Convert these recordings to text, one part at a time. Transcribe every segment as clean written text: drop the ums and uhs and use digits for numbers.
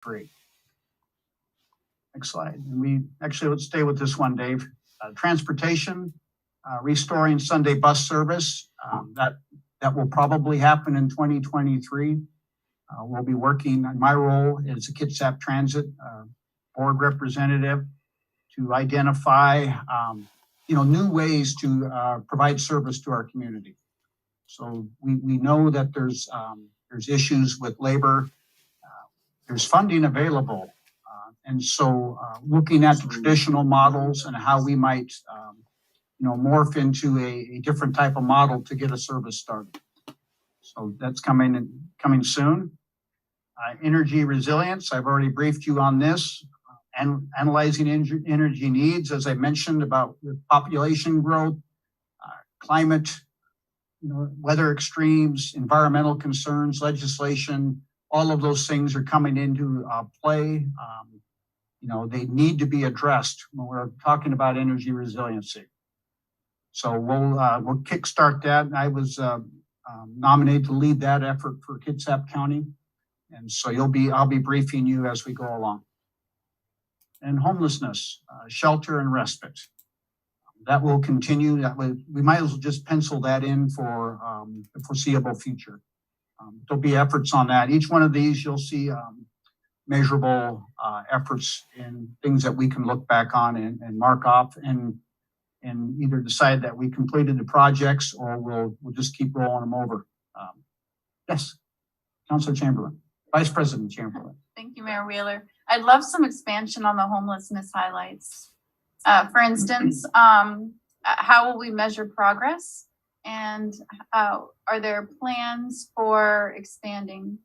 free. Next slide. And we actually, let's stay with this one, Dave. Transportation, restoring Sunday bus service. That will probably happen in 2023. We'll be working on my role as a Kitsap Transit board representative to identify, new ways to provide service to our community. So we know that there's issues with labor. There's funding available. And so looking at the traditional models and how we might, morph into a different type of model to get a service started. So that's coming soon. Energy resilience, I've already briefed you on this. And analyzing energy needs, as I mentioned, about the population growth, climate, weather extremes, environmental concerns, legislation, all of those things are coming into play. They need to be addressed when we're talking about energy resiliency. So we'll kickstart that. I was nominated to lead that effort for Kitsap County, and so I'll be briefing you as we go along. And homelessness, shelter and respite. That will continue. We might as well just pencil that in for the foreseeable future. There'll be efforts on that. Each one of these, you'll see measurable efforts and things that we can look back on and mark off and either decide that we completed the projects or we'll just keep rolling them over. Yes, Councilor Chamberlain, Vice President Chamberlain. Thank you, Mayor Wheeler. I'd love some expansion on the homelessness highlights. For instance, how will we measure progress? And are there plans for expanding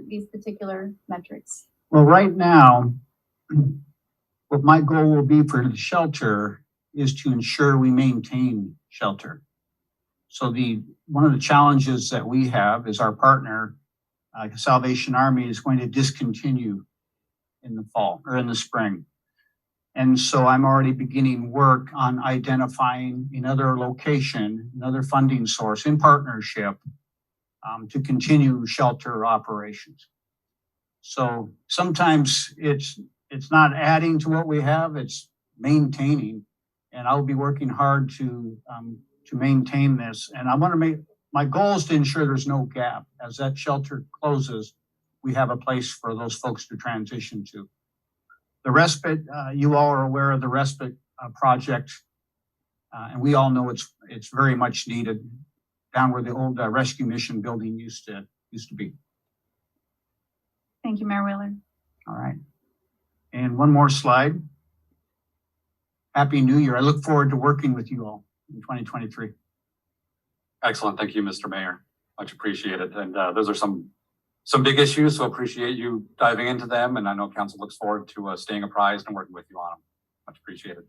these particular metrics? Well, right now, what my goal will be for the shelter is to ensure we maintain shelter. So one of the challenges that we have is our partner, Salvation Army, is going to discontinue in the fall or in the spring. And so I'm already beginning work on identifying another location, another funding source in partnership to continue shelter operations. So sometimes it's not adding to what we have, it's maintaining. And I'll be working hard to maintain this. And my goal is to ensure there's no gap. As that shelter closes, we have a place for those folks to transition to. The respite, you all are aware of the respite project, and we all know it's very much needed down where the old rescue mission building used to be. Thank you, Mayor Wheeler. All right. And one more slide. Happy New Year. I look forward to working with you all in 2023. Excellent. Thank you, Mr. Mayor. Much appreciated. And those are some big issues, so appreciate you diving into them. And I know council looks forward to staying apprised and working with you on them. Much appreciated.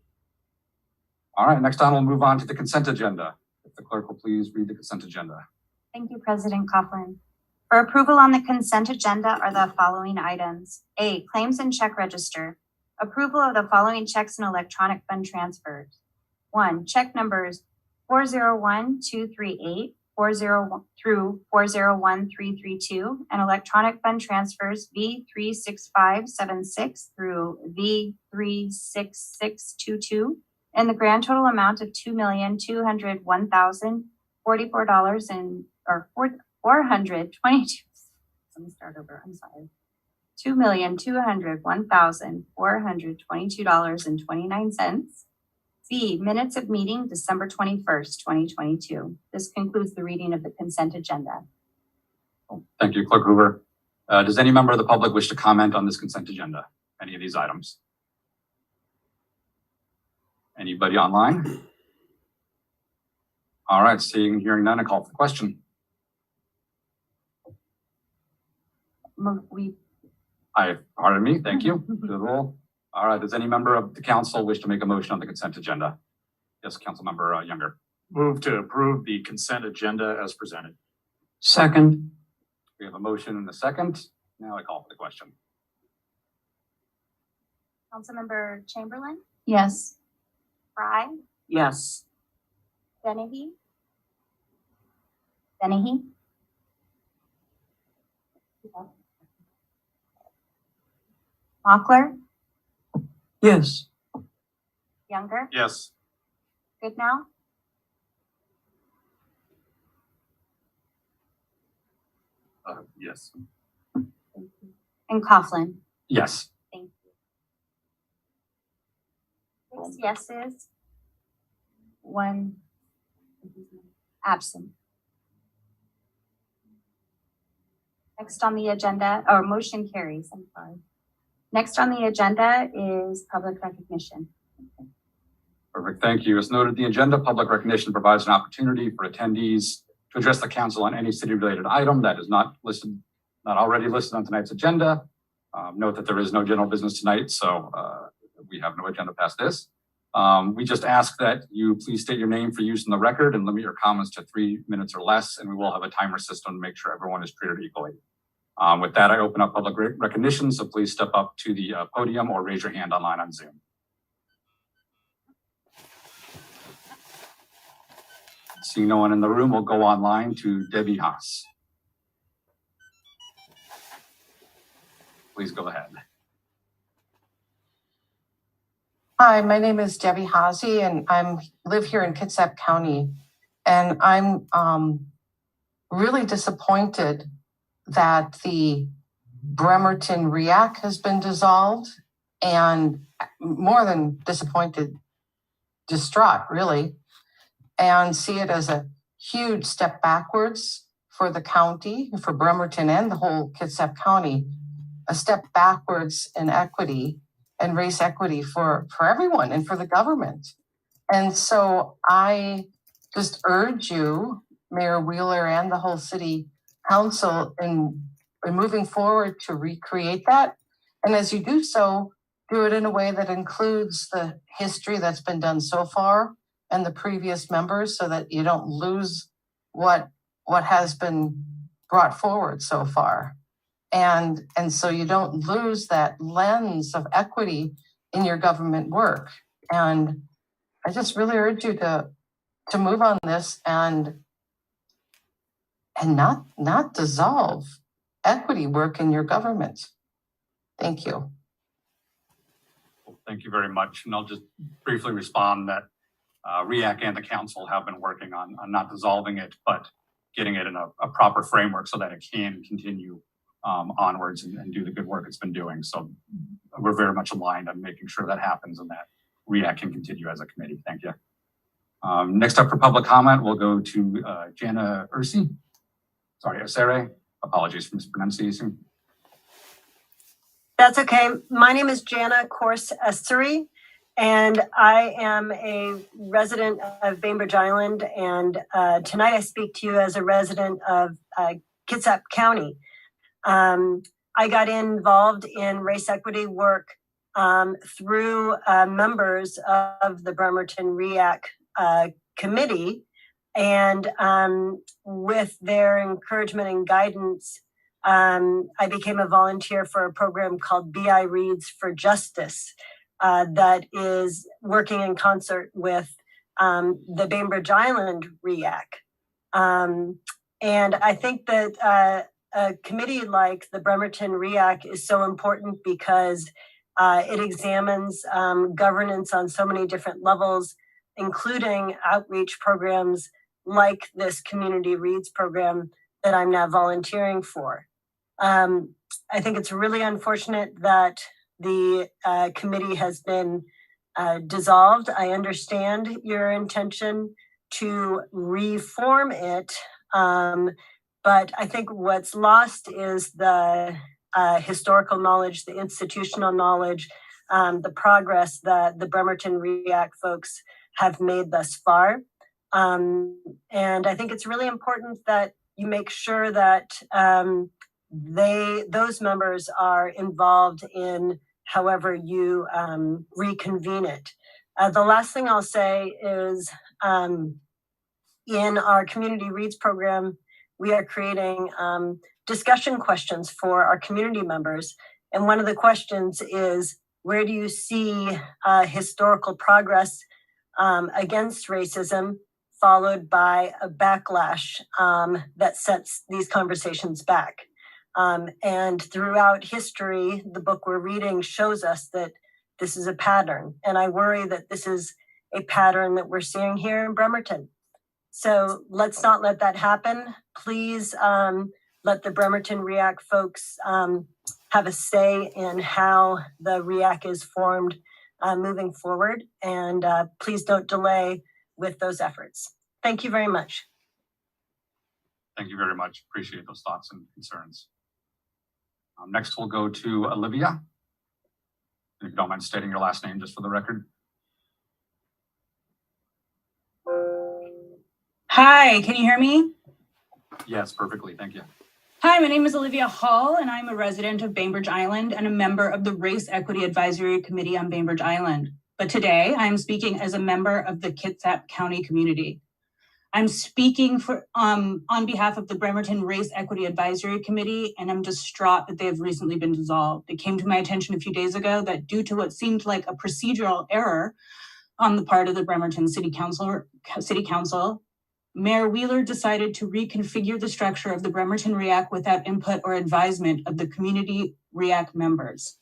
All right, next time we'll move on to the consent agenda. If the clerk will please read the consent agenda. Thank you, President Coughlin. For approval on the consent agenda are the following items. A, claims and check register. Approval of the following checks and electronic fund transfers. 1, check numbers 401238 through 401332 and electronic fund transfers V36576 through V36622 and the grand total amount of $2,201,044 and $422. Let me start over. I'm sorry. $2,201,422.29. B, minutes of meeting December 21st, 2022. This concludes the reading of the consent agenda. Thank you, Clerk Hoover. Does any member of the public wish to comment on this consent agenda? Any of these items? Anybody online? All right, seeing and hearing none, I call for the question. Pardon me, thank you. To the roll. All right, does any member of the council wish to make a motion on the consent agenda? Yes, Councilmember Younger. Move to approve the consent agenda as presented. Second. We have a motion and a second. Now I call for the question. Councilmember Chamberlain, Yes. Fry, Yes. Dennehy, Mochler, Yes. Younger, Yes. Goodnow, Yes. and Coughlin. Yes. Thank you. 6 yeses, 1 absent. Next on the agenda, or motion carries, I'm sorry. Next on the agenda is public recognition. Perfect. Thank you. As noted, the agenda public recognition provides an opportunity for attendees to address the council on any city-related item that is not already listed on tonight's agenda. Note that there is no general business tonight, so we have no agenda past this. We just ask that you please state your name for use in the record and limit your comments to 3 minutes or less, and we will have a timer system to make sure everyone is treated equally. With that, I open up public recognition, so please step up to the podium or raise your hand online on Zoom. Seeing no one in the room, we'll go online to Debbie Haas. Please go ahead. Hi, my name is Debbie Haase, and I live here in Kitsap County. And I'm really disappointed that the Bremerton REAC has been dissolved, and more than disappointed, distraught, really, and see it as a huge step backwards for the county, for Bremerton and the whole Kitsap County, a step backwards in equity and race equity for everyone and for the government. And so I just urge you, Mayor Wheeler and the whole city council, in moving forward to recreate that. And as you do so, do it in a way that includes the history that's been done so far and the previous members, so that you don't lose what has been brought forward so far. And so you don't lose that lens of equity in your government work. And I just really urge you to move on this and not dissolve equity work in your government. Thank you. Thank you very much. And I'll just briefly respond that REAC and the council have been working on not dissolving it, but getting it in a proper framework so that it can continue onwards and do the good work it's been doing. So we're very much aligned on making sure that happens and that REAC can continue as a committee. Thank you. Next up for public comment, we'll go to Jana Ursi. Sorry, Osere. Apologies for mispronunciation. That's okay. My name is Jana Kors Esteri, and I am a resident of Bainbridge Island. And tonight I speak to you as a resident of Kitsap County. I got involved in race equity work through members of the Bremerton REAC committee. And with their encouragement and guidance, I became a volunteer for a program called BI Reads for Justice that is working in concert with the Bainbridge Island REAC. And I think that a committee like the Bremerton REAC is so important because it examines governance on so many different levels, including outreach programs like this Community Reads program that I'm now volunteering for. I think it's really unfortunate that the committee has been dissolved. I understand your intention to reform it, but I think what's lost is the historical knowledge, the institutional knowledge, the progress that the Bremerton REAC folks have made thus far. And I think it's really important that you make sure that those members are involved in however you reconvene it. The last thing I'll say is in our Community Reads program, we are creating discussion questions for our community members. And one of the questions is, where do you see historical progress against racism, followed by a backlash that sets these conversations back? And throughout history, the book we're reading shows us that this is a pattern. And I worry that this is a pattern that we're seeing here in Bremerton. So let's not let that happen. Please let the Bremerton REAC folks have a say in how the REAC is formed moving forward. And please don't delay with those efforts. Thank you very much. Thank you very much. Appreciate those thoughts and concerns. Next, we'll go to Olivia. If you don't mind stating your last name just for the record. Hi, can you hear me? Yes, perfectly. Thank you. Hi, my name is Olivia Hall, and I'm a resident of Bainbridge Island and a member of the Race Equity Advisory Committee on Bainbridge Island. But today, I'm speaking as a member of the Kitsap County community. I'm speaking on behalf of the Bremerton Race Equity Advisory Committee, and I'm distraught that they have recently been dissolved. It came to my attention a few days ago that due to what seemed like a procedural error on the part of the Bremerton City Council, Mayor Wheeler decided to reconfigure the structure of the Bremerton REAC without input or advisement of the community REAC members.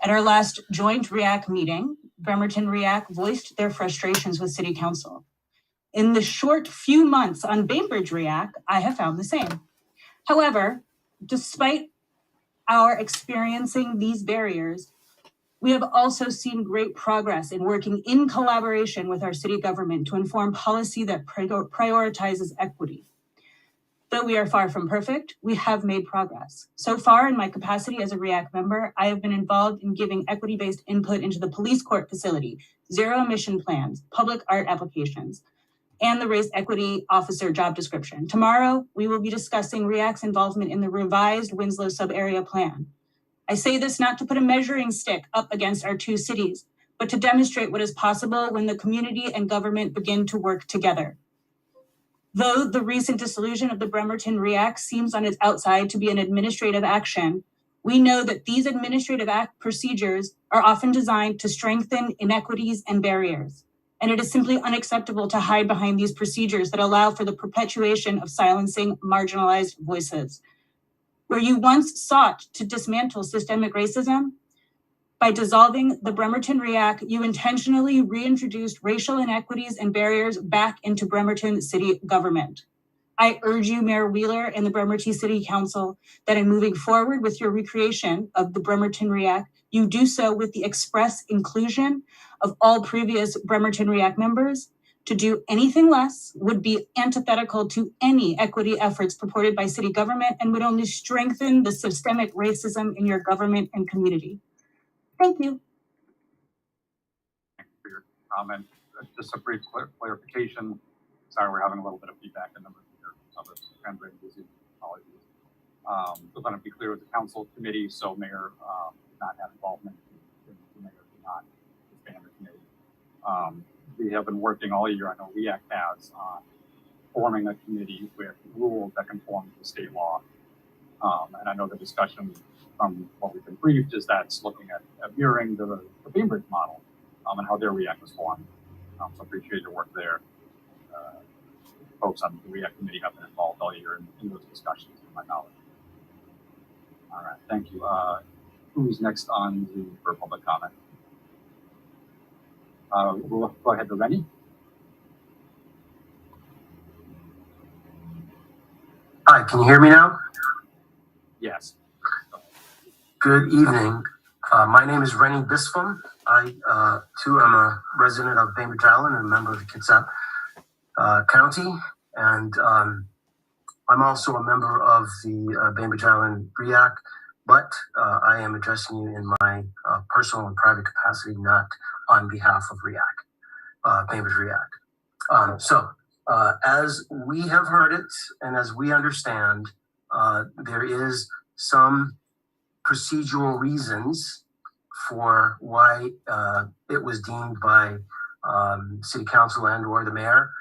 At our last joint REAC meeting, Bremerton REAC voiced their frustrations with City Council. In the short few months on Bainbridge REAC, I have found the same. However, despite our experiencing these barriers, we have also seen great progress in working in collaboration with our city government to inform policy that prioritizes equity. Though we are far from perfect, we have made progress. So far, in my capacity as a REAC member, I have been involved in giving equity-based input into the police court facility, zero emission plans, public art applications, and the race equity officer job description. Tomorrow, we will be discussing REAC's involvement in the revised Winslow sub-area plan. I say this not to put a measuring stick up against our two cities, but to demonstrate what is possible when the community and government begin to work together. Though the recent dissolution of the Bremerton REAC seems on its outside to be an administrative action, we know that these administrative procedures are often designed to strengthen inequities and barriers. And it is simply unacceptable to hide behind these procedures that allow for the perpetuation of silencing marginalized voices. Where you once sought to dismantle systemic racism, by dissolving the Bremerton REAC, you intentionally reintroduced racial inequities and barriers back into Bremerton city government. I urge you, Mayor Wheeler and the Bremerton City Council, that in moving forward with your recreation of the Bremerton REAC, you do so with the express inclusion of all previous Bremerton REAC members. To do anything less would be antithetical to any equity efforts purported by city government and would only strengthen the systemic racism in your government and community. Thank you. Thank you for your comment. Just a brief clarification. Sorry, we're having a little bit of feedback in the room here. Others translating busy. Apologies. We're going to be clear with the council committee, so Mayor did not have involvement. The mayor did not disband the committee. We have been working all year, I know REAC has, on forming a committee with rules that conform to state law. And I know the discussion from what we've been briefed is that's looking at mirroring the Bainbridge model and how their REAC was formed. So appreciate your work there. Folks on the REAC committee have been involved all year in those discussions, to my knowledge. All right, thank you. Who's next on for public comment? We'll go ahead to Rennie. Hi, can you hear me now? Yes. Good evening. My name is Rennie Bispham. I, too, am a resident of Bainbridge Island and a member of the Kitsap County. And I'm also a member of the Bainbridge Island REAC, but I am addressing you in my personal and private capacity, not on behalf of REAC, Bainbridge REAC. So as we have heard it and as we understand, there is some procedural reasons for why it was deemed by City Council and or the mayor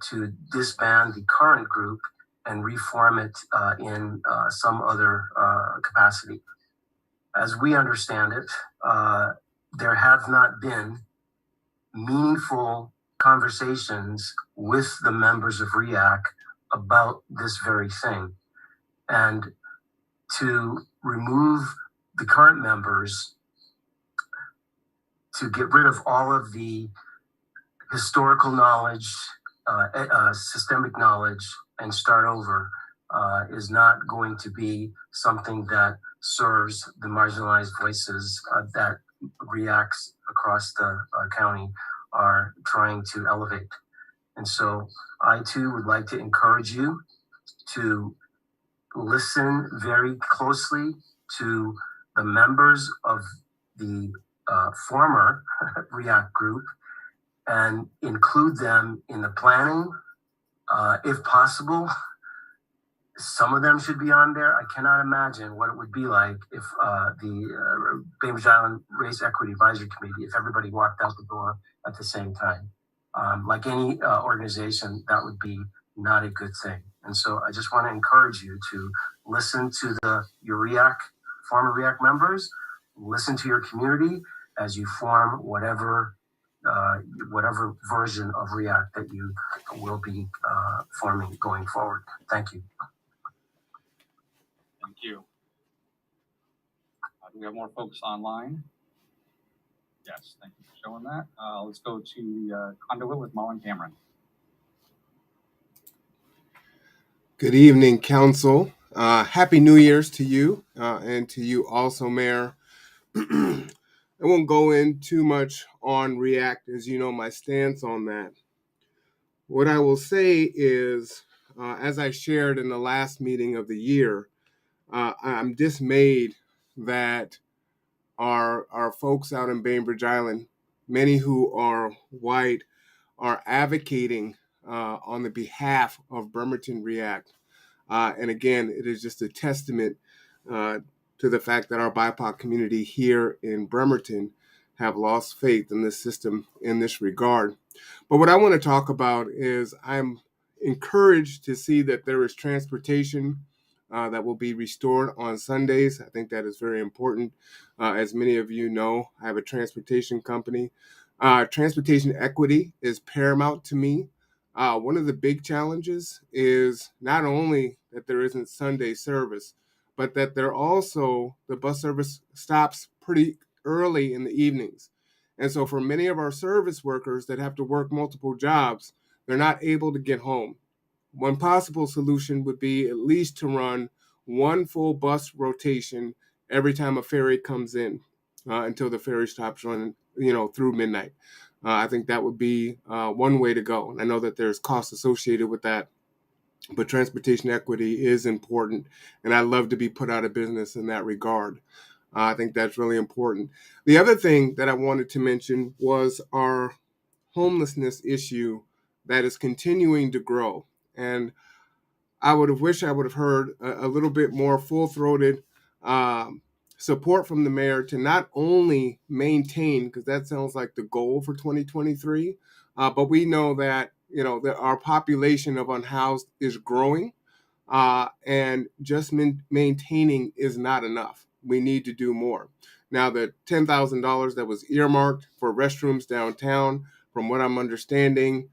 to disband the current group and reform it in some other capacity. As we understand it, there have not been meaningful conversations with the members of REAC about this very thing. And to remove the current members, to get rid of all of the historical knowledge, systemic knowledge, and start over is not going to be something that serves the marginalized voices that reacts across the county are trying to elevate. And so I too would like to encourage you to listen very closely to the members of the former REACT group and include them in the planning. If possible, some of them should be on there. I cannot imagine what it would be like if the Bainbridge Island Race Equity Advisory Committee, if everybody walked out the door at the same time. Like any organization, that would be not a good thing. And so I just want to encourage you to listen to your REACT, former REACT members, listen to your community as you form whatever version of REACT that you will be forming going forward. Thank you. Thank you. Do we have more folks online? Yes, thank you for showing that. Let's go to the conduit with Mullen Cameron. Good evening, Council. Happy New Year's to you and to you also, Mayor. I won't go in too much on REACT, as you know my stance on that. What I will say is, as I shared in the last meeting of the year, I'm dismayed that our folks out in Bainbridge Island, many who are white, are advocating on the behalf of Bremerton REACT. And again, it is just a testament to the fact that our BIPOC community here in Bremerton have lost faith in this system in this regard. But what I want to talk about is I'm encouraged to see that there is transportation that will be restored on Sundays. I think that is very important. As many of you know, I have a transportation company. Transportation equity is paramount to me. One of the big challenges is not only that there isn't Sunday service, but that the bus service stops pretty early in the evenings. And so for many of our service workers that have to work multiple jobs, they're not able to get home. One possible solution would be at least to run one full bus rotation every time a ferry comes in until the ferry stops running, through midnight. I think that would be one way to go. And I know that there's costs associated with that, but transportation equity is important. And I'd love to be put out of business in that regard. I think that's really important. The other thing that I wanted to mention was our homelessness issue that is continuing to grow. And I would have wished I would have heard a little bit more full-throated support from the mayor to not only maintain, because that sounds like the goal for 2023, but we know that that our population of unhoused is growing, and just maintaining is not enough. We need to do more. Now, the $10,000 that was earmarked for restrooms downtown, from what I'm understanding,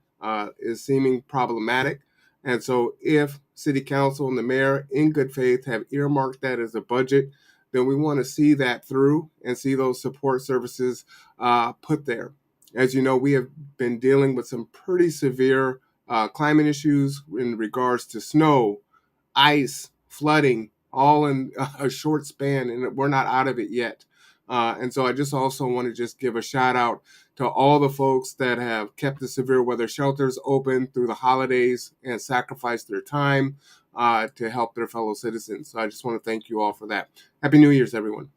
is seeming problematic. And so if City Council and the mayor in good faith have earmarked that as a budget, then we want to see that through and see those support services put there. As you know, we have been dealing with some pretty severe climate issues in regards to snow, ice, flooding, all in a short span, and we're not out of it yet. And so I just also want to just give a shout out to all the folks that have kept the severe weather shelters open through the holidays and sacrificed their time to help their fellow citizens. So I just want to thank you all for that. Happy New Year's, everyone.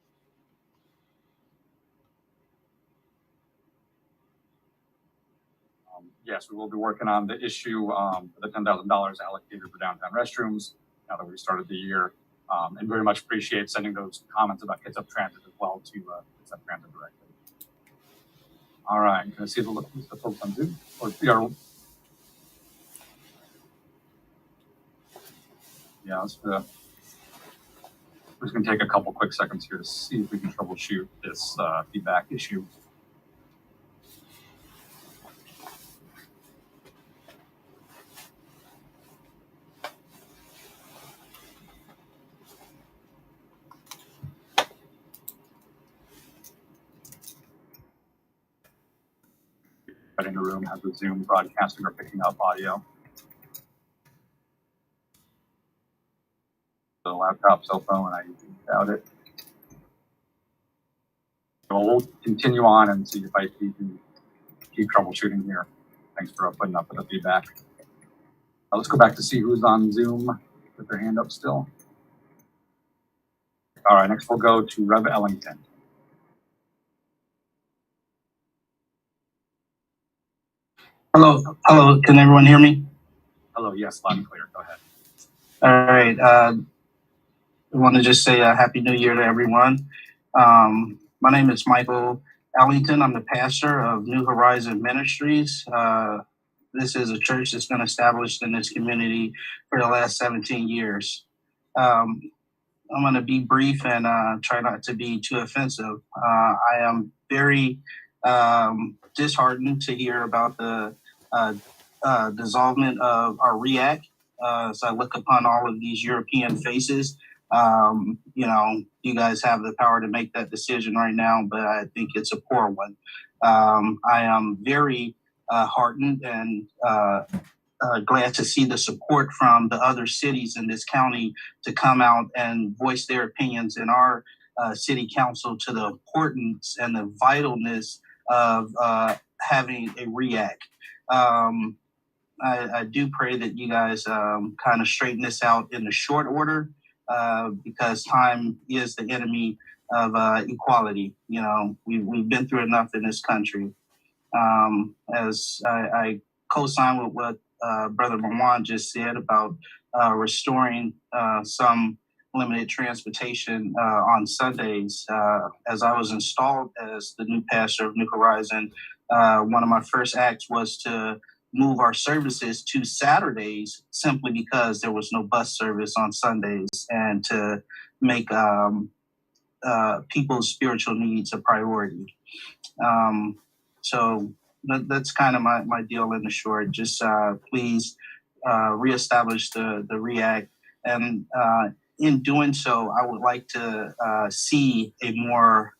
Yes, we will be working on the issue for the $10,000 allocated for downtown restrooms now that we started the year, and very much appreciate sending those comments about Kids Up Transit as well to Kids Up Transit directly. All right, can I see the folks on Zoom? We're just going to take a couple quick seconds here to see if we can troubleshoot this feedback issue. But in the room has the Zoom broadcasting or picking up audio. The laptop, cell phone, I doubt it. So we'll continue on and see if I can keep troubleshooting here. Thanks for putting up with the feedback. Let's go back to see who's on Zoom with their hand up still. All right, next we'll go to Rev Ellington. Hello, can everyone hear me? Hello, yes, loud and clear, go ahead. All right, I want to just say a Happy New Year to everyone. My name is Michael Ellington. I'm the pastor of New Horizon Ministries. This is a church that's been established in this community for the last 17 years. I'm going to be brief and try not to be too offensive. I am very disheartened to hear about the dissolvement of our REAC. So I look upon all of these European faces. You guys have the power to make that decision right now, but I think it's a poor one. I am very heartened and glad to see the support from the other cities in this county to come out and voice their opinions in our city council to the importance and the vitalness of having a REAC. I do pray that you guys kind of straighten this out in the short order because time is the enemy of equality. We've been through enough in this country. As I co-sign with what Brother Marwan just said about restoring some limited transportation on Sundays. As I was installed as the new pastor of New Horizon, one of my first acts was to move our services to Saturdays simply because there was no bus service on Sundays and to make people's spiritual needs a priority. So that's kind of my deal in the short. Just please reestablish the REAC. And in doing so, I would like to see a more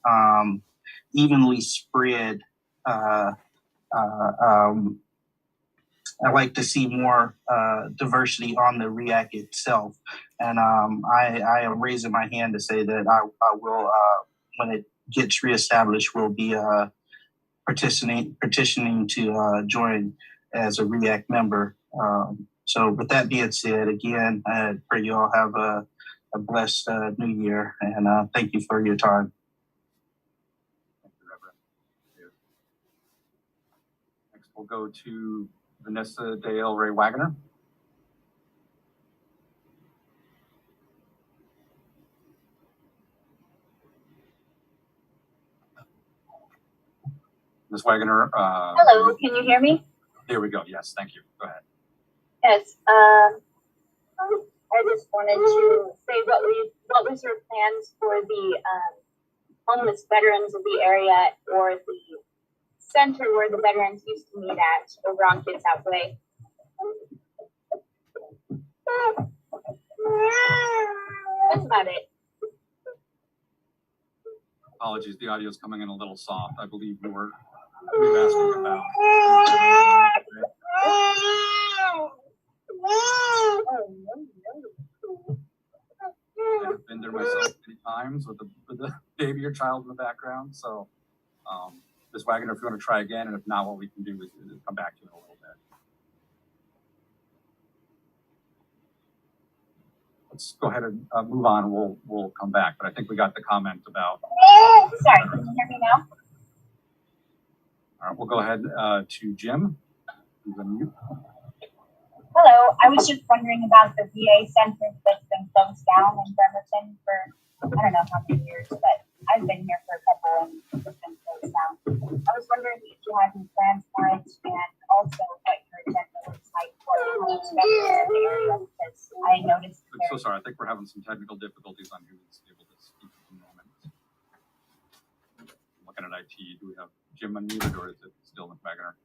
evenly spread I like to see more diversity on the REAC itself. And I am raising my hand to say that I will, when it gets reestablished, will be petitioning to join as a REAC member. So with that being said, again, I pray you all have a blessed new year, and thank you for your time. Thank you, Reverend. Next, we'll go to Vanessa Dale Ray Wagner. Ms. Wagner. Hello, can you hear me? Here we go. Yes, thank you. Go ahead. Yes. I just wanted to say what was your plans for the homeless veterans of the area or the center where the veterans used to meet at over on Kids Out Way? That's about it. Apologies, the audio is coming in a little soft. I believe we were asking about. I've been there myself many times with the baby or child in the background. So, Ms. Wagner, if you want to try again, and if not, what we can do is come back to you in a little bit. Let's go ahead and move on. We'll come back, but I think we got the comment about. Sorry, can you hear me now? All right, we'll go ahead to Jim. Who's on mute. Hello, I was just wondering about the VA center that's been closed down in Bremerton for I don't know how many years, but I've been here for a couple and it's been closed down. I was wondering if you had any plans for it and also what your agenda looks like for the veterans of the area because I noticed. I'm so sorry. I think we're having some technical difficulties on who's able to speak at the moment. I'm looking at IT. Do we have Jim unmuted or is it still Ms. Wagner?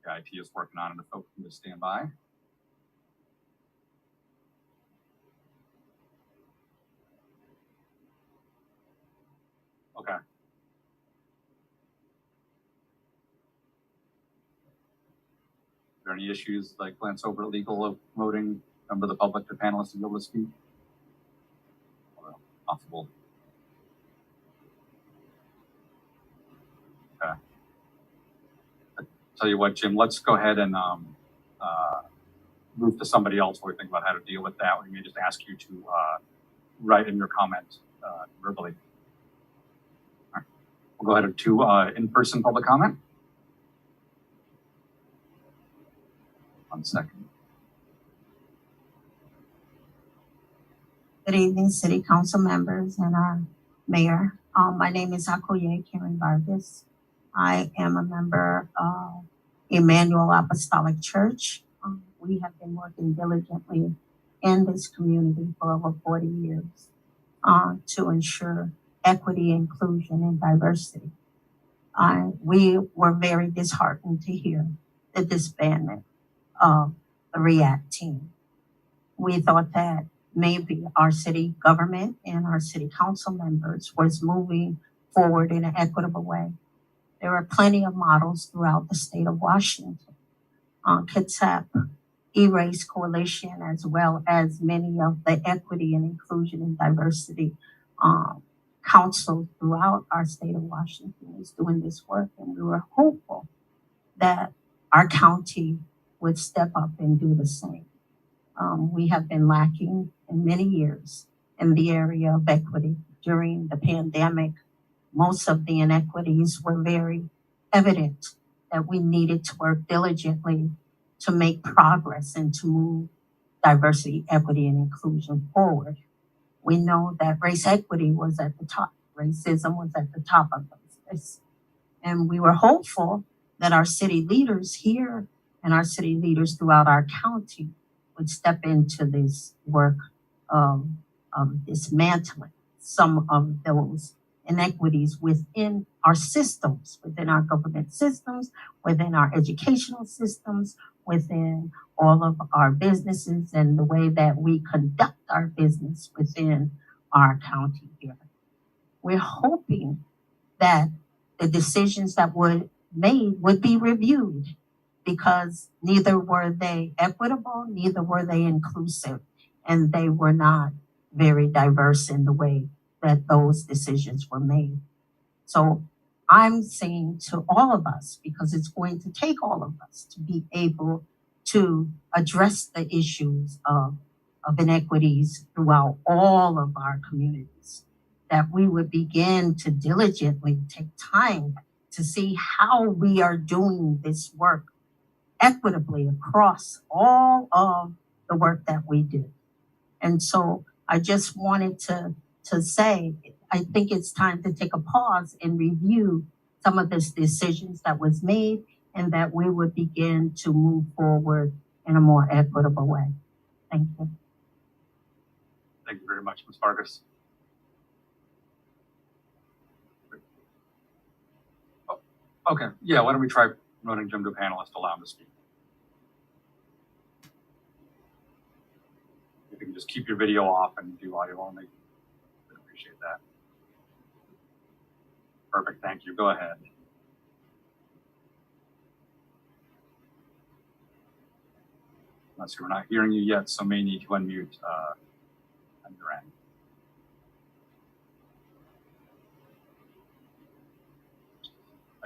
Yeah, IT is working on it. If folks can just stand by. Okay. Are there any issues, like glance over legal of promoting member of the public to panelists to be able to speak? Or possible. Okay. Tell you what, Jim, let's go ahead and move to somebody else while we think about how to deal with that. We may just ask you to write in your comment verbally. All right. We'll go ahead to in-person public comment. 1 second. Good evening, City Council members and our mayor. My name is Akoye Karen Vargas. I am a member of Emmanuel Apostolic Church. We have been working diligently in this community for over 40 years to ensure equity, inclusion, and diversity. We were very disheartened to hear the disbandment of the REACT team. We thought that maybe our city government and our city council members was moving forward in an equitable way. There are plenty of models throughout the state of Washington. Kitsap, E-Race Coalition, as well as many of the equity and inclusion and diversity councils throughout our state of Washington is doing this work. And we were hopeful that our county would step up and do the same. We have been lacking in many years in the area of equity. During the pandemic, most of the inequities were very evident that we needed to work diligently to make progress and to move diversity, equity, and inclusion forward. We know that race equity was at the top. Racism was at the top of those lists. And we were hopeful that our city leaders here and our city leaders throughout our county would step into this work of dismantling some of those inequities within our systems, within our government systems, within our educational systems, within all of our businesses and the way that we conduct our business within our county here. We're hoping that the decisions that were made would be reviewed, because neither were they equitable, neither were they inclusive, and they were not very diverse in the way that those decisions were made. So I'm saying to all of us, because it's going to take all of us to be able to address the issues of inequities throughout all of our communities, that we would begin to diligently take time to see how we are doing this work equitably across all of the work that we do. And so I just wanted to say, I think it's time to take a pause and review some of the decisions that was made, and that we would begin to move forward in a more equitable way. Thank you. Thank you very much, Ms. Vargas. Oh, okay, yeah, why don't we try running Jim to a panelist, allow him to speak. You can just keep your video off and do audio only. I'd appreciate that. Perfect, thank you. Go ahead. Unless we're not hearing you yet, so may need to unmute on your end.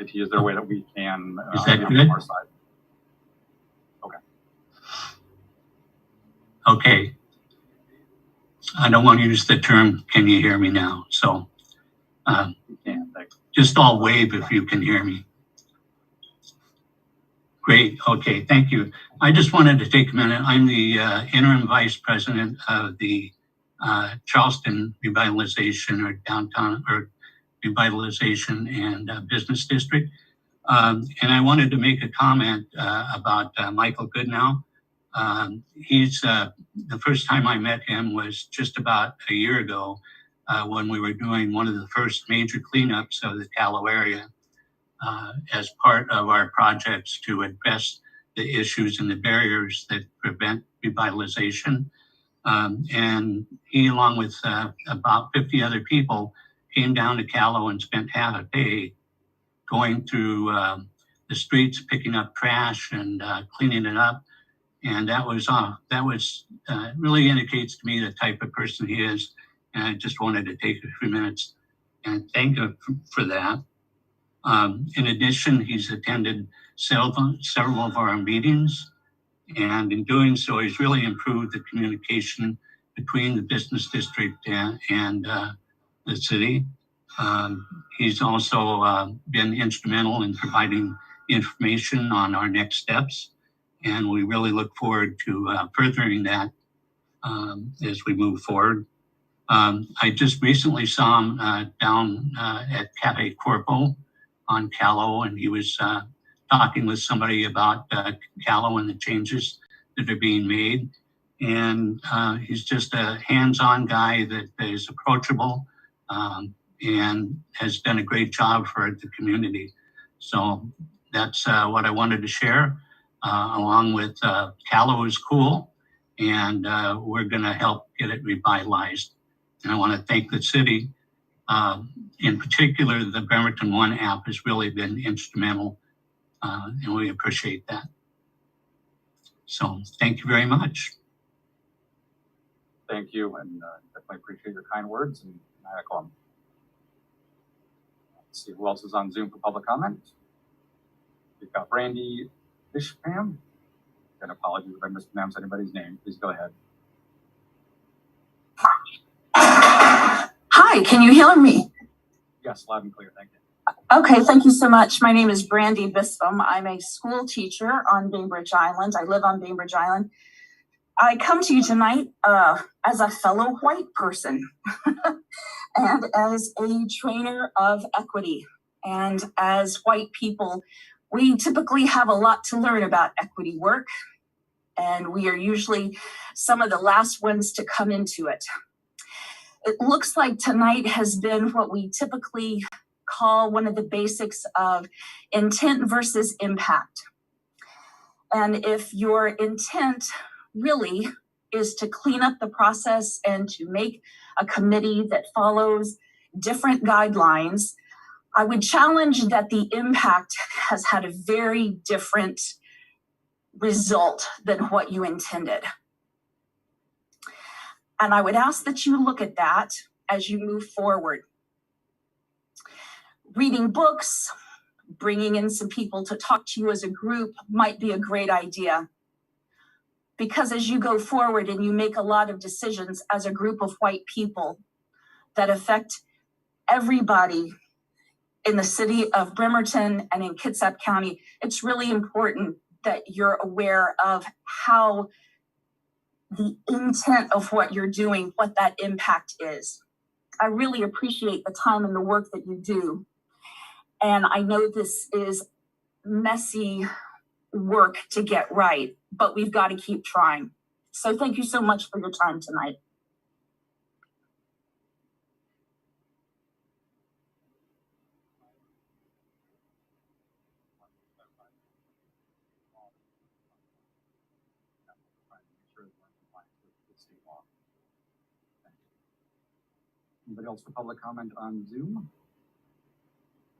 IT, is there a way that we can is that on good? our side? Okay. Okay. I don't want to use the term, can you hear me now? So just all wave if you can hear me. Great, okay, thank you. I just wanted to take a minute. I'm the interim vice president of the Charleston Revitalization or Downtown or Revitalization and Business District. And I wanted to make a comment about Michael Goodnow. He's the first time I met him was just about a year ago when we were doing one of the first major cleanups of the Tallow area as part of our projects to address the issues and the barriers that prevent revitalization. And he, along with about 50 other people, came down to Callow and spent half a day going through the streets, picking up trash and cleaning it up. And that was really indicates to me the type of person he is. And I just wanted to take a few minutes and thank him for that. In addition, he's attended several of our meetings, and in doing so, he's really improved the communication between the business district and the city. He's also been instrumental in providing information on our next steps, and we really look forward to furthering that as we move forward. I just recently saw him down at Cafe Corpo on Callow, and he was talking with somebody about Callow and the changes that are being made. And he's just a hands-on guy that is approachable and has done a great job for the community. So that's what I wanted to share, along with Callow is cool, and we're going to help get it revitalized. And I want to thank the city. In particular, the Bremerton One app has really been instrumental, and we appreciate that. So thank you very much. Thank you, and definitely appreciate your kind words, and I echo them. Let's see who else is on Zoom for public comment. We've got Brandy Bishpam. And apologies if I mispronounced anybody's name. Please go ahead. Hi, can you hear me? Yes, loud and clear. Thank you. Okay, thank you so much. My name is Brandy Bispham. I'm a school teacher on Bainbridge Island. I live on Bainbridge Island. I come to you tonight as a fellow white person and as a trainer of equity. And as white people, we typically have a lot to learn about equity work, and we are usually some of the last ones to come into it. It looks like tonight has been what we typically call one of the basics of intent versus impact. And if your intent really is to clean up the process and to make a committee that follows different guidelines, I would challenge that the impact has had a very different result than what you intended. And I would ask that you look at that as you move forward. Reading books, bringing in some people to talk to you as a group might be a great idea. Because as you go forward and you make a lot of decisions as a group of white people that affect everybody in the city of Bremerton and in Kitsap County, it's really important that you're aware of how the intent of what you're doing, what that impact is. I really appreciate the time and the work that you do. And I know this is messy work to get right, but we've got to keep trying. So thank you so much for your time tonight. Anybody else for public comment on Zoom?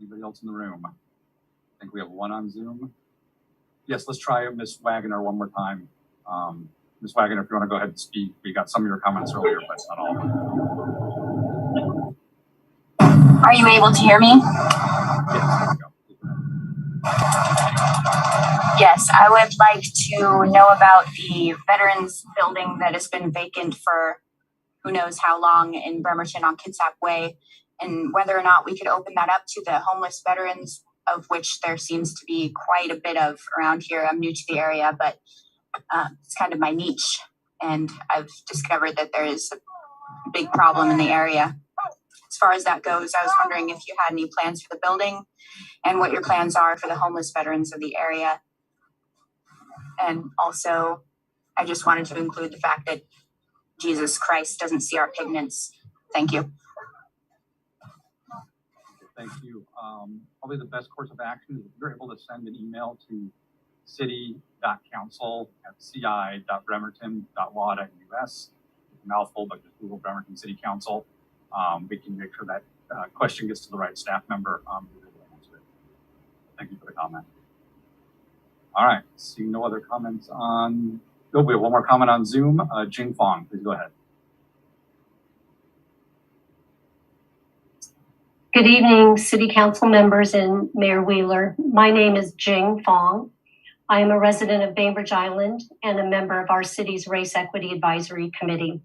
Anybody else in the room? I think we have one on Zoom. Yes, let's try Ms. Wagner one more time. Ms. Wagner, if you want to go ahead and speak. We got some of your comments earlier, but not all of them. Are you able to hear me? Yes, there we go. Yes, I would like to know about the Veterans Building that has been vacant for who knows how long in Bremerton on Kitsap Way, and whether or not we could open that up to the homeless veterans, of which there seems to be quite a bit of around here. I'm new to the area, but it's kind of my niche, and I've discovered that there is a big problem in the area. As far as that goes, I was wondering if you had any plans for the building and what your plans are for the homeless veterans of the area. And also, I just wanted to include the fact that Jesus Christ doesn't see our pigments. Thank you. Thank you. Probably the best course of action is if you're able to send an email to city.council@ci.bremerton.law.us. It's a mouthful, but just Google Bremerton City Council. We can make sure that question gets to the right staff member, who will answer it. Thank you for the comment. All right, seeing no other comments on, oh, we have one more comment on Zoom. Jing Fong, please go ahead. Good evening, City Council members and Mayor Wheeler. My name is Jing Fong. I am a resident of Bainbridge Island and a member of our city's Race Equity Advisory Committee.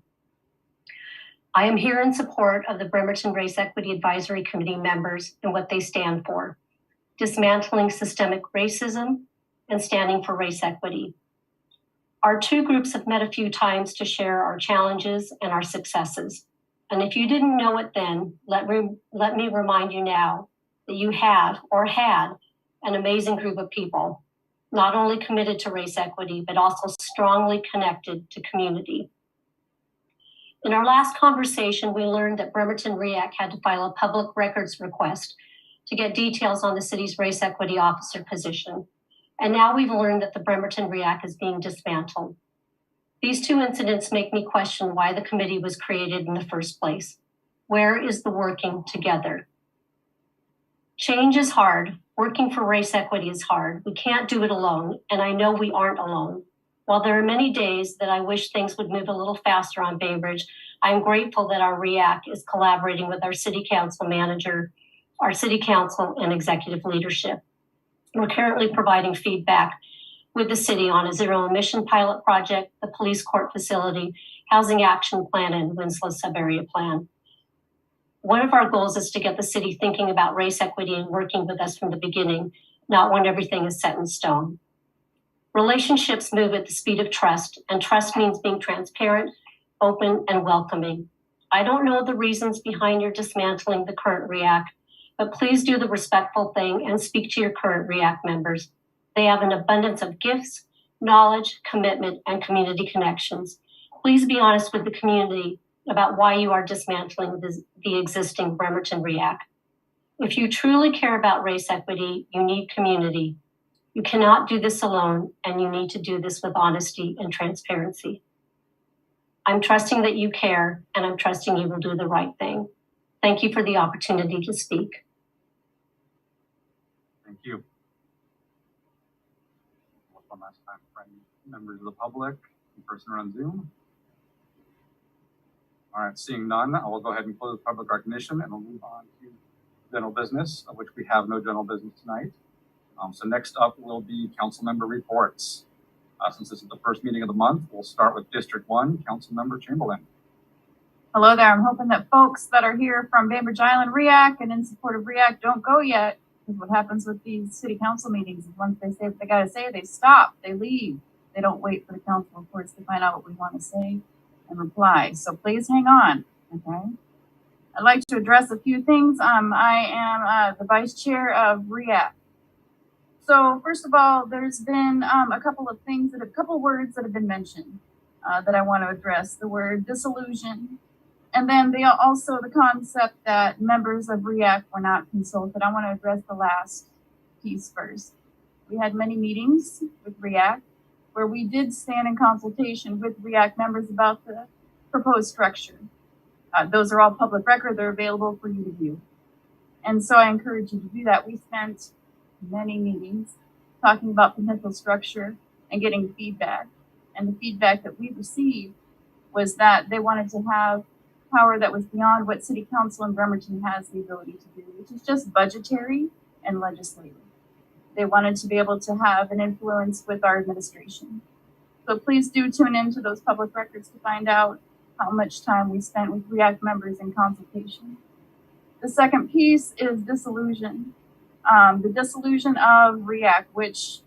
I am here in support of the Bremerton Race Equity Advisory Committee members and what they stand for: dismantling systemic racism and standing for race equity. Our two groups have met a few times to share our challenges and our successes. And if you didn't know it then, let me remind you now that you have or had an amazing group of people, not only committed to race equity, but also strongly connected to community. In our last conversation, we learned that Bremerton REAC had to file a public records request to get details on the city's race equity officer position. And now we've learned that the Bremerton REAC is being dismantled. These two incidents make me question why the committee was created in the first place. Where is the working together? Change is hard. Working for race equity is hard. We can't do it alone, and I know we aren't alone. While there are many days that I wish things would move a little faster on Bainbridge, I'm grateful that our REAC is collaborating with our City Council manager, our City Council, and executive leadership. We're currently providing feedback with the city on a zero emission pilot project, the police court facility, housing action plan, and Winslow sub-area plan. One of our goals is to get the city thinking about race equity and working with us from the beginning, not when everything is set in stone. Relationships move at the speed of trust, and trust means being transparent, open, and welcoming. I don't know the reasons behind your dismantling the current REAC, but please do the respectful thing and speak to your current REAC members. They have an abundance of gifts, knowledge, commitment, and community connections. Please be honest with the community about why you are dismantling the existing Bremerton REAC. If you truly care about race equity, you need community. You cannot do this alone, and you need to do this with honesty and transparency. I'm trusting that you care, and I'm trusting you will do the right thing. Thank you for the opportunity to speak. Thank you. One last time for any members of the public, in person or on Zoom. All right, seeing none, I will go ahead and close public recognition and we'll move on to general business, of which we have no general business tonight. So next up will be council member reports. Since this is the first meeting of the month, we'll start with District 1, Council Member Chamberlain. Hello there. I'm hoping that folks that are here from Bainbridge Island REAC and in support of REAC don't go yet. Because what happens with these city council meetings is once they say what they got to say, they stop, they leave. They don't wait for the council reports to find out what we want to say and reply. So please hang on, okay? I'd like to address a few things. I am the vice chair of REAC. So first of all, there's been a couple of words that have been mentioned that I want to address. The word disillusion, and then also the concept that members of REAC were not consulted. I want to address the last piece first. We had many meetings with REAC where we did stand in consultation with REAC members about the proposed structure. Those are all public record. They're available for you to view. And so I encourage you to do that. We spent many meetings talking about potential structure and getting feedback. And the feedback that we received was that they wanted to have power that was beyond what City Council in Bremerton has the ability to do, which is just budgetary and legislative. They wanted to be able to have an influence with our administration. So please do tune into those public records to find out how much time we spent with REAC members in consultation. The second piece is disillusion. The disillusion of REAC, which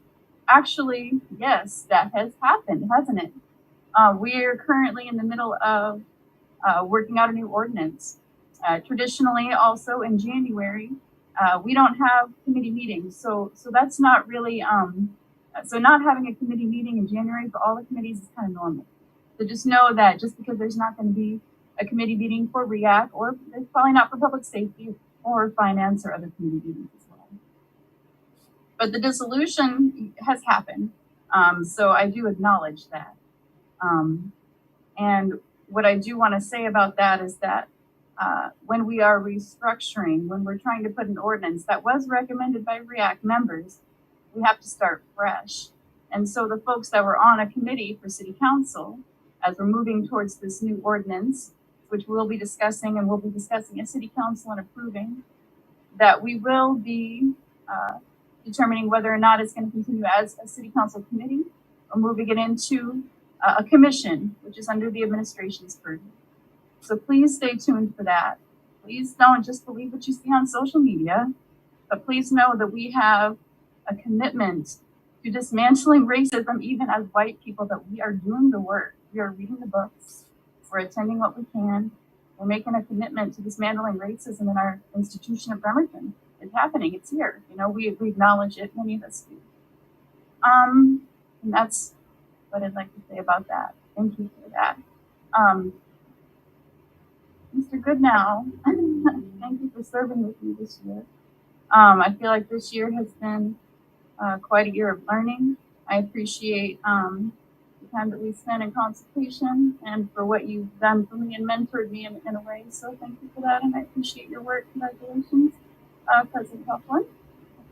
actually, yes, that has happened, hasn't it? We're currently in the middle of working out a new ordinance. Traditionally, also in January, we don't have committee meetings, so that's not really, so not having a committee meeting in January for all the committees is kind of normal. So just know that just because there's not going to be a committee meeting for REAC, or it's probably not for public safety or finance or other committee meetings as well. But the dissolution has happened, so I do acknowledge that. And what I do want to say about that is that when we are restructuring, when we're trying to put an ordinance that was recommended by REACT members, we have to start fresh. And so the folks that were on a committee for City Council, as we're moving towards this new ordinance, which we'll be discussing and we'll be discussing at City Council and approving, that we will be determining whether or not it's going to continue as a City Council committee or moving it into a commission, which is under the administration's purview. So please stay tuned for that. Please don't just believe what you see on social media, but please know that we have a commitment to dismantling racism, even as white people, that we are doing the work. We are reading the books. We're attending what we can. We're making a commitment to dismantling racism in our institution of Bremerton. It's happening. It's here. You know, we acknowledge it. Many of us do. And that's what I'd like to say about that. Thank you for that. Mr. Goodnow, thank you for serving with me this year. I feel like this year has been quite a year of learning. I appreciate the time that we spent in consultation and for what you've done for me and mentored me in a way. So thank you for that, and I appreciate your work. Congratulations, President Coughlin.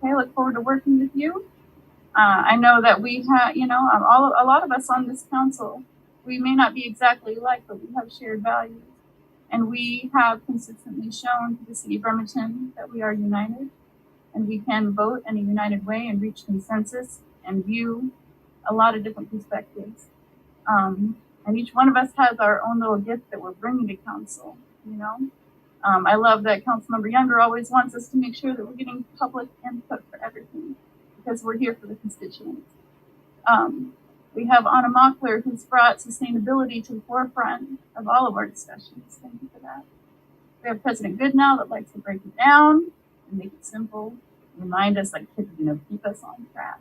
Okay, I look forward to working with you. I know that we have, you know, a lot of us on this council, we may not be exactly alike, but we have shared values. And we have consistently shown to the city of Bremerton that we are united and we can vote in a united way and reach consensus and view a lot of different perspectives. And each one of us has our own little gift that we're bringing to council, you know. I love that Councilmember Younger always wants us to make sure that we're getting public input for everything because we're here for the constituents. We have Anna Mockler, who's brought sustainability to the forefront of all of our discussions. Thank you for that. We have President Goodnow that likes to break it down and make it simple, remind us, like, you know, keep us on track.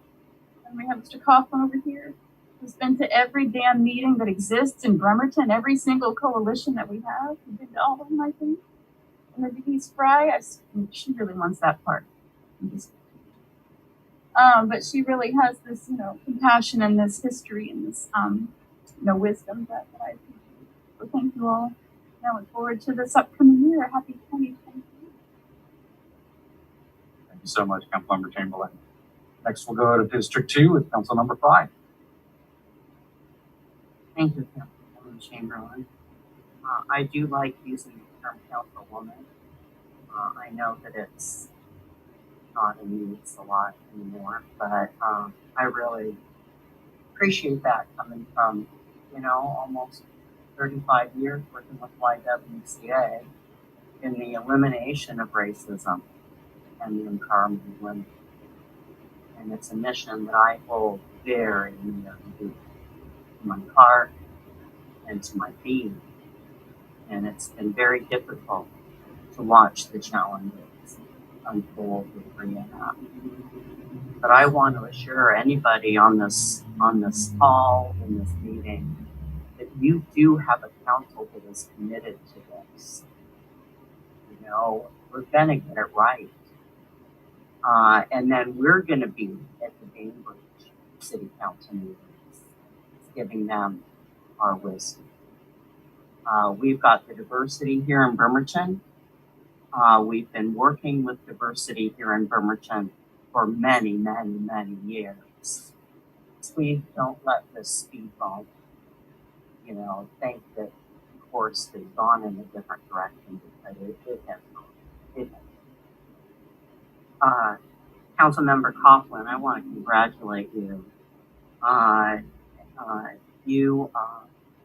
And we have Mr. Coughlin over here, who's been to every damn meeting that exists in Bremerton, every single coalition that we have. We've been to all of them, I think. And then Denise Fry, she really wants that part. But she really has this, you know, compassion and this history and this, you know, wisdom that I appreciate. So thank you all. And I look forward to this upcoming year. Happy 2023. Thank you so much, Councilmember Chamberlain. Next, we'll go to District 2 with Councilmember Fry. Thank you, Councilwoman Chamberlain. I do like using the term councilwoman. I know that it's not in use a lot anymore, but I really appreciate that coming from, you know, almost 35 years working with YWCA in the elimination of racism and the empowerment of women. And it's a mission that I hold very near to my heart and to my being. And it's been very difficult to watch the challenges unfold with Brianna. But I want to assure anybody on this call, in this meeting, that you do have a council that is committed to this. You know, we're gonna get it right. And then we're gonna be at the Bainbridge City Council meetings, giving them our wisdom. We've got the diversity here in Bremerton. We've been working with diversity here in Bremerton for many, many, many years. Please don't let this speed bump, you know, think that the course has gone in a different direction, because it has not. It has. Councilmember Coughlin, I want to congratulate you. You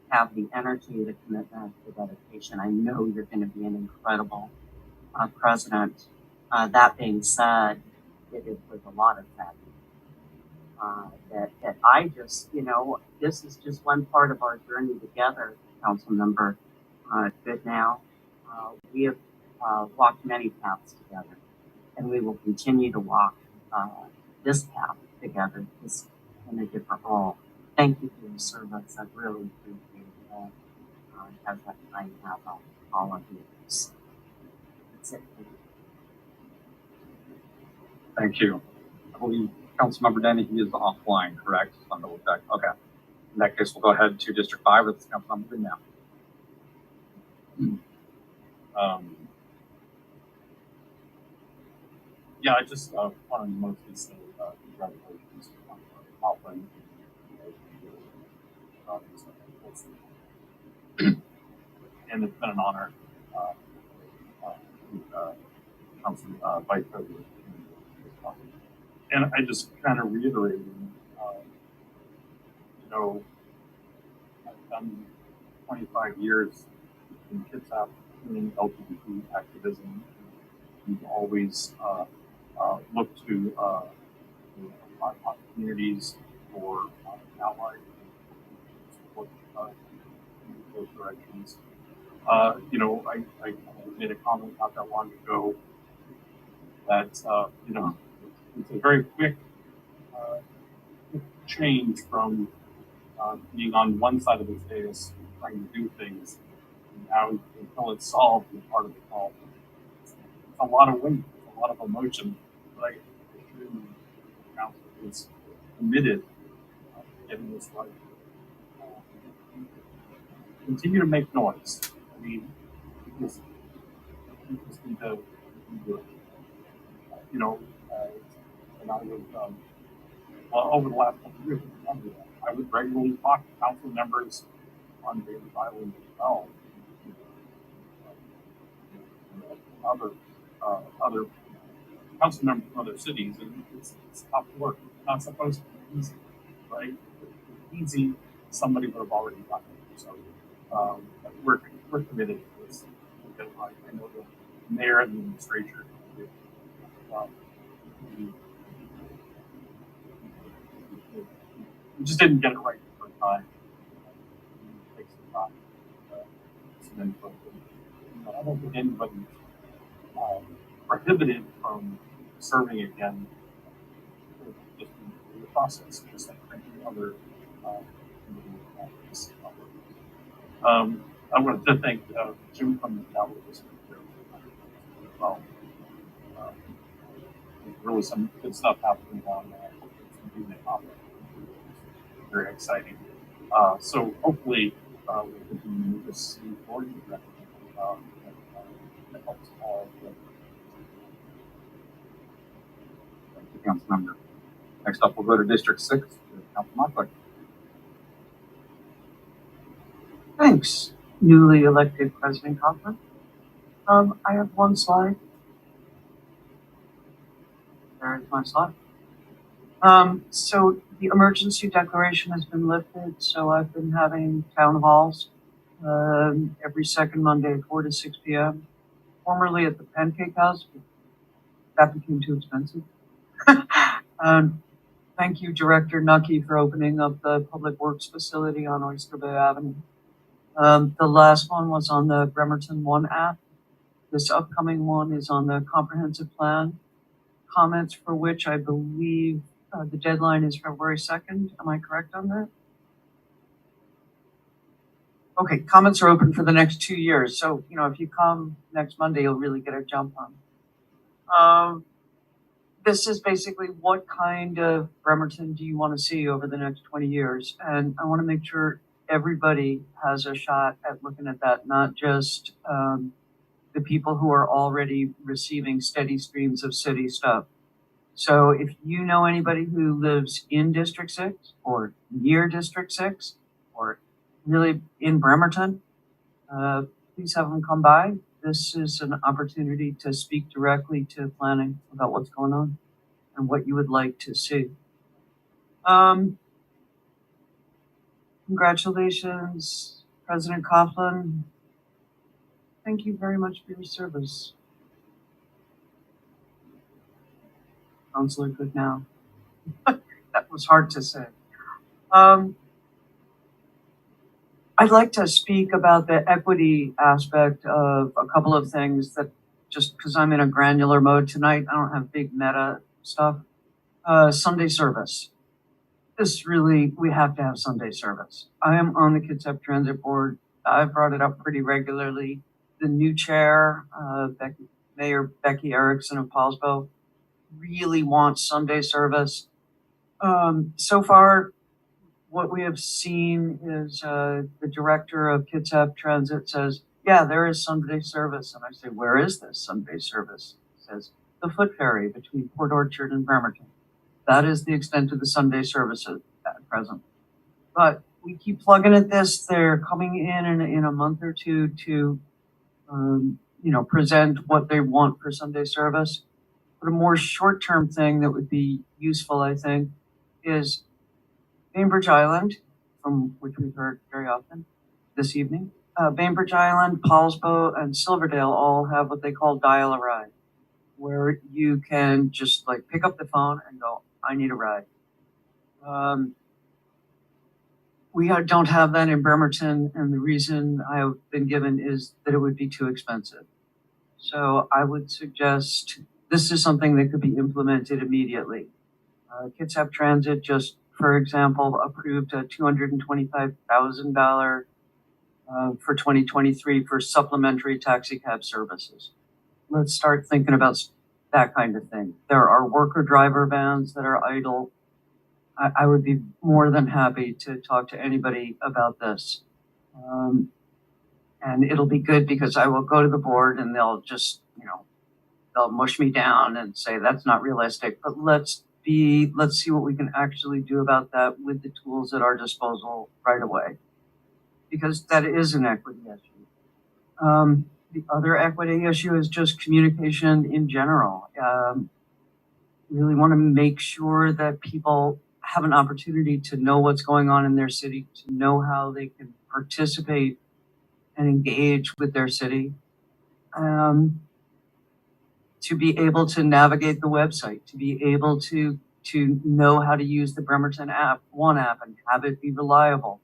have the energy, the commitment, the dedication. I know you're going to be an incredible president. That being said, it is with a lot of sadness that I just, you know, this is just one part of our journey together, Councilmember Goodnow. We have walked many paths together, and we will continue to walk this path together, just in a different role. Thank you for your service. I really appreciate that. As I have all of you. That's it. Thank you. I believe Councilmember Denny, he is offline, correct? I'll double check. Okay. In that case, we'll go ahead to District 5 with Councilmember Goodnow. Yeah, I just wanted to mostly say congratulations on Coughlin. And it's been an honor Council Vice President. And I just kind of reiterating, I've done 25 years in Kitsap doing LGBT activism. We've always looked to our communities for allies support in those directions. I made a comment not that long ago that it's a very quick change from being on one side of the dais trying to do things, and now until it's solved, you're part of the problem. It's a lot of weight, it's a lot of emotion, but I assure you, the council is committed to getting this right. Continue to make noise. I mean, you just need to do it. And I would, over the last couple of years, I would regularly talk to council members on Bainbridge Island as well. Other council members from other cities, and it's tough work. It's not supposed to be easy, right? If easy, somebody would have already done it. So we're committed to this. We'll get it right. I know the mayor and the administrator. We just didn't get it right the first time. It takes some time. Some input. I don't think anybody's prohibited from serving again. Just in the process, just like any other. I wanted to thank Jim from the Gallup District as well. Really some good stuff happening on very exciting. So hopefully we'll continue to move this forward. That helps all. Thank you, Councilmember. Next up, we'll go to District 6. Councilman Mockler. Thanks, newly elected President Coughlin. I have one slide. There's my slide. So the emergency declaration has been lifted, so I've been having town halls every second Monday, 4 to 6 p.m. Formerly at the Pancake House, but that became too expensive. Thank you, Director Nucky, for opening up the Public Works facility on Oyster Bay Avenue. The last one was on the Bremerton 1 app. This upcoming one is on the comprehensive plan, comments for which I believe the deadline is February 2nd. Am I correct on that? Okay, comments are open for the next 2 years. So, if you come next Monday, you'll really get a jump on. This is basically what kind of Bremerton do you want to see over the next 20 years? And I want to make sure everybody has a shot at looking at that, not just the people who are already receiving steady streams of city stuff. So if you know anybody who lives in District 6 or near District 6 or really in Bremerton, please have them come by. This is an opportunity to speak directly to planning about what's going on and what you would like to see. Congratulations, President Coughlin. Thank you very much for your service. Councilor Good now. That was hard to say. I'd like to speak about the equity aspect of a couple of things that, just because I'm in a granular mode tonight, I don't have big meta stuff. Sunday service. We have to have Sunday service. I am on the Kitsap Transit Board. I've brought it up pretty regularly. The new chair, Mayor Becky Erickson of Paulsbo, really wants Sunday service. So far, what we have seen is the director of Kitsap Transit says yeah, there is Sunday service. And I say, where is this Sunday service? It says, the foot ferry between Port Orchard and Bremerton. That is the extent of the Sunday services at present. But we keep plugging at this. They're coming in a month or two to, present what they want for Sunday service. But a more short-term thing that would be useful, I think, is Bainbridge Island, from which we've heard very often this evening. Bainbridge Island, Paulsbo, and Silverdale all have what they call dial a ride, where you can just like pick up the phone and go, I need a ride. We don't have that in Bremerton, and the reason I've been given is that it would be too expensive. So I would suggest this is something that could be implemented immediately. Kitsap Transit just, for example, approved a $225,000 for 2023 for supplementary taxi cab services. Let's start thinking about that kind of thing. There are worker driver vans that are idle. I would be more than happy to talk to anybody about this. And it'll be good because I will go to the board and they'll just, they'll mush me down and say that's not realistic. But let's see what we can actually do about that with the tools at our disposal right away. Because that is an equity issue. The other equity issue is just communication in general. Really want to make sure that people have an opportunity to know what's going on in their city, to know how they can participate and engage with their city, to be able to navigate the website, to be able to know how to use the Bremerton app, one app, and have it be reliable.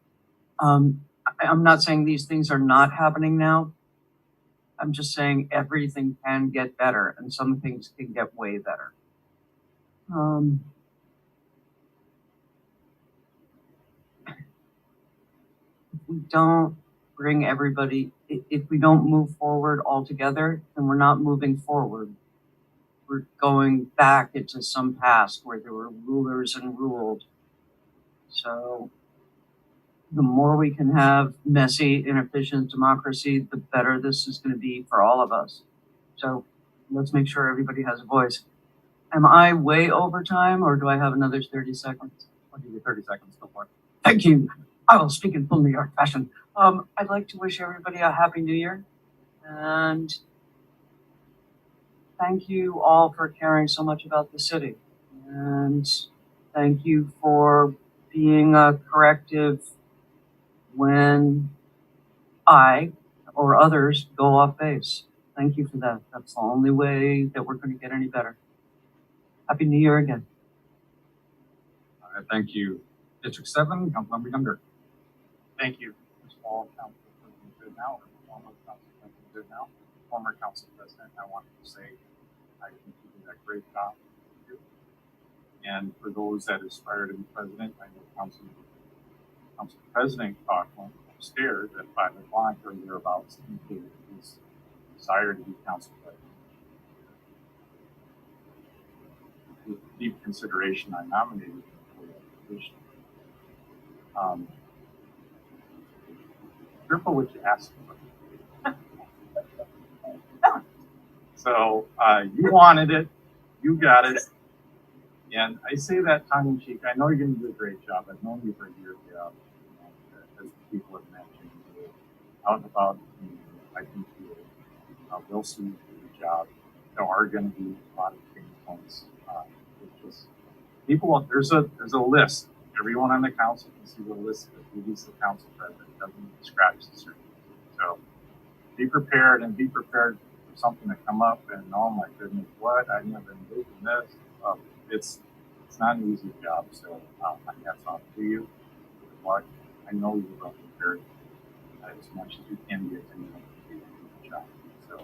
I'm not saying these things are not happening now. I'm just saying everything can get better and some things can get way better. If we don't bring everybody, if we don't move forward altogether, then we're not moving forward. We're going back into some past where there were rulers and ruled. So the more we can have messy, inefficient democracy, the better this is going to be for all of us. So let's make sure everybody has a voice. Am I way over time or do I have another 30 seconds? I'll give you 30 seconds. Go for it. Thank you. I will speak in full New York fashion. I'd like to wish everybody a happy New Year. And thank you all for caring so much about the city. And thank you for being a corrective when I or others go off base. Thank you for that. That's the only way that we're going to get any better. Happy New Year again. All right, thank you. District 7, Councilmember Younger. Thank you. First of all, Council President Goodnow, or former Council President Goodnow, former Council President, I want to say I think you did a great job. And for those that aspire to be president, I know Council President Coughlin upstairs at 5 o'clock or thereabouts indicated his desire to be Council President. With deep consideration, I nominated him for that position. Careful what you ask for. So you wanted it, you got it, and I say that tongue in cheek. I know you're going to do a great job. I've known you for years now, as people have mentioned, out and about. I think you will see the job. There are going to be a lot of pain points. It's just people. There's a list. Everyone on the council can see the list of duties the council president doesn't describe the surgery. So be prepared and be prepared for something to come up and oh my goodness, what? I never envisioned this. It's not an easy job. So my hats off to you. Good luck. I know you're well prepared as much as you can be at the job. So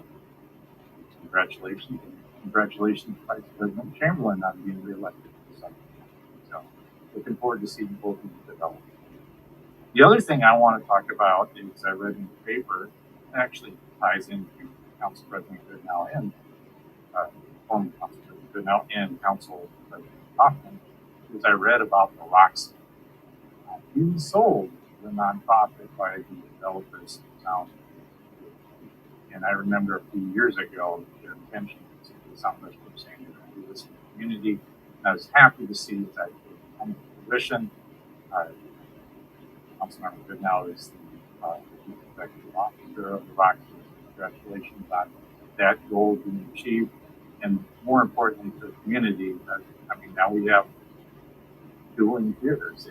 congratulations. Congratulations, Vice President Chamberlain, on being reelected. So looking forward to seeing both of you develop. The other thing I want to talk about is I read in the paper, it actually ties into Council President Goodnow and former Council President Goodnow and Council President Coughlin, is I read about the Roxy being sold to a nonprofit by the developers in town. And I remember a few years ago, their intention was to do something that's what saying they're going to do this in the community. And I was happy to see that come to fruition. Councilmember Goodnow is the Chief Executive Officer of the Rocky. Congratulations on that goal being achieved. And more importantly for the community, I mean, now we have dueling theaters.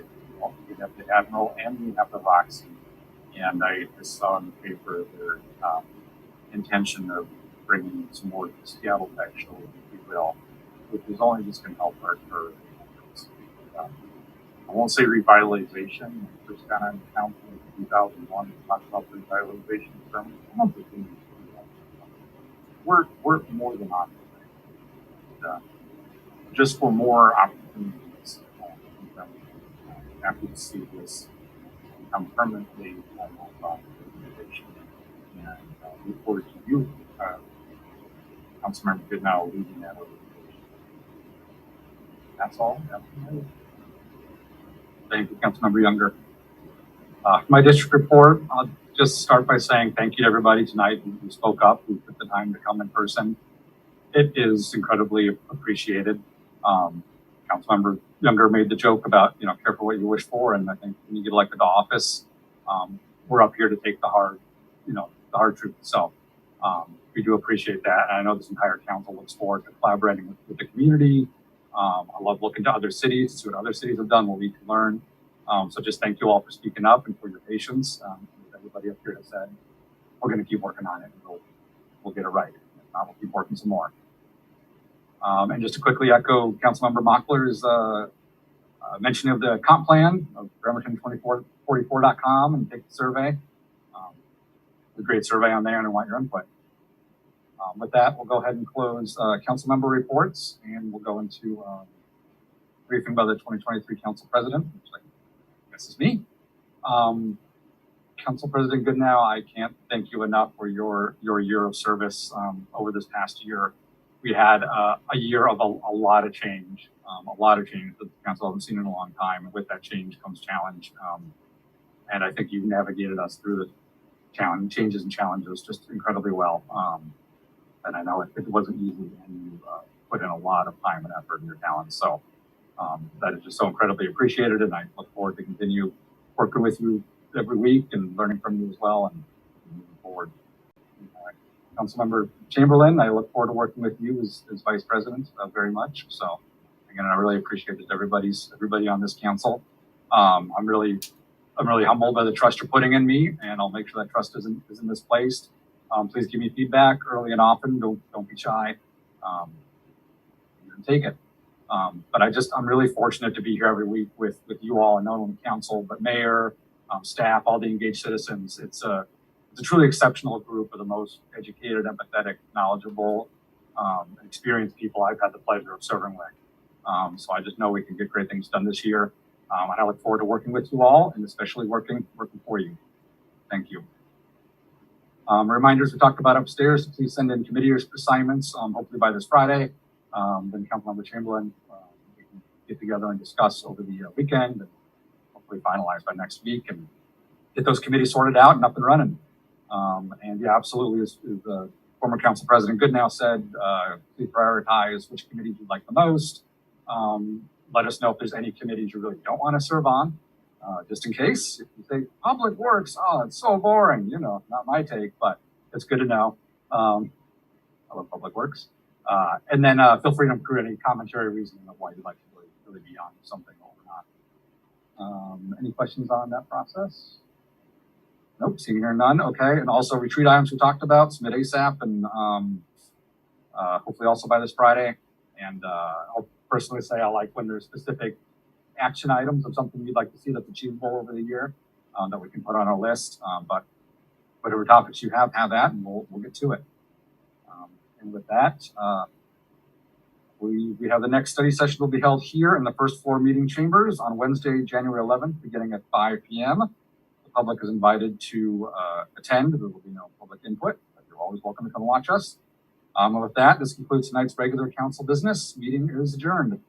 We have the Admiral and we have the Roxy. And I just saw in the paper their intention of bringing some more Seattle Tech show, if you will, which is only just going to help our curve. I won't say revitalization. We first got on council in 2001 and talked about revitalization terms. I don't think we need to do that. We're more than on just for more opportunities. Happy to see this become permanently organization. And look forward to you, Councilmember Goodnow, leading that organization. That's all. Thank you, Councilmember Younger. My district report, I'll just start by saying thank you to everybody tonight who spoke up, who took the time to come in person. It is incredibly appreciated. Councilmember Younger made the joke about, careful what you wish for. And I think when you get elected to office, we're up here to take the hard truth. So we do appreciate that. And I know this entire council looks forward to collaborating with the community. I love looking to other cities to see what other cities have done, what we can learn. So just thank you all for speaking up and for your patience. Everybody up here has said, we're going to keep working on it and we'll get it right. If not, we'll keep working some more. And just to quickly echo Councilmember Mockler's mention of the comp plan of Bremerton2444.com and take the survey. A great survey on there and I want your input. With that, we'll go ahead and close council member reports and we'll go into briefing by the 2023 council president, which I guess is me. Council President Goodnow, I can't thank you enough for your year of service over this past year. We had a year of a lot of change that the council hasn't seen in a long time. And with that change comes challenge. And I think you navigated us through the changes and challenges just incredibly well. And I know it wasn't easy and you put in a lot of time and effort and your talents. So that is just so incredibly appreciated. And I look forward to continue working with you every week and learning from you as well and moving forward. Councilmember Chamberlain, I look forward to working with you as vice president very much. So again, I really appreciate it. Everybody on this council. I'm really humbled by the trust you're putting in me, and I'll make sure that trust isn't misplaced. Please give me feedback early and often. Don't be shy. Take it. But I'm really fortunate to be here every week with you all, and not only council, but mayor, staff, all the engaged citizens. It's a truly exceptional group of the most educated, empathetic, knowledgeable, experienced people I've had the pleasure of serving with. So I just know we can get great things done this year. And I look forward to working with you all and especially working for you. Thank you. Reminders we talked about upstairs, so please send in committee assignments, hopefully by this Friday. Then Councilmember Chamberlain, we can get together and discuss over the weekend and hopefully finalize by next week and get those committees sorted out and up and running. And yeah, absolutely, as the former council president Goodnow said, please prioritize which committees you'd like the most. Let us know if there's any committees you really don't want to serve on, just in case. If you say public works, oh, it's so boring, not my take, but it's good to know. I love public works. And then feel free to include any commentary reasoning of why you'd like to really be on something or not. Any questions on that process? Nope, seeing here none. Okay, and also retreat items we talked about, submit ASAP, and hopefully also by this Friday. And I'll personally say I like when there's specific action items of something you'd like to see that's achievable over the year that we can put on our list. But whatever topics you have that, and we'll get to it. And with that, we have the next study session will be held here in the first floor meeting chambers on Wednesday, January 11th, beginning at 5 p.m. The public is invited to attend. There will be no public input, but you're always welcome to come watch us. And with that, this concludes tonight's regular council business. Meeting is adjourned.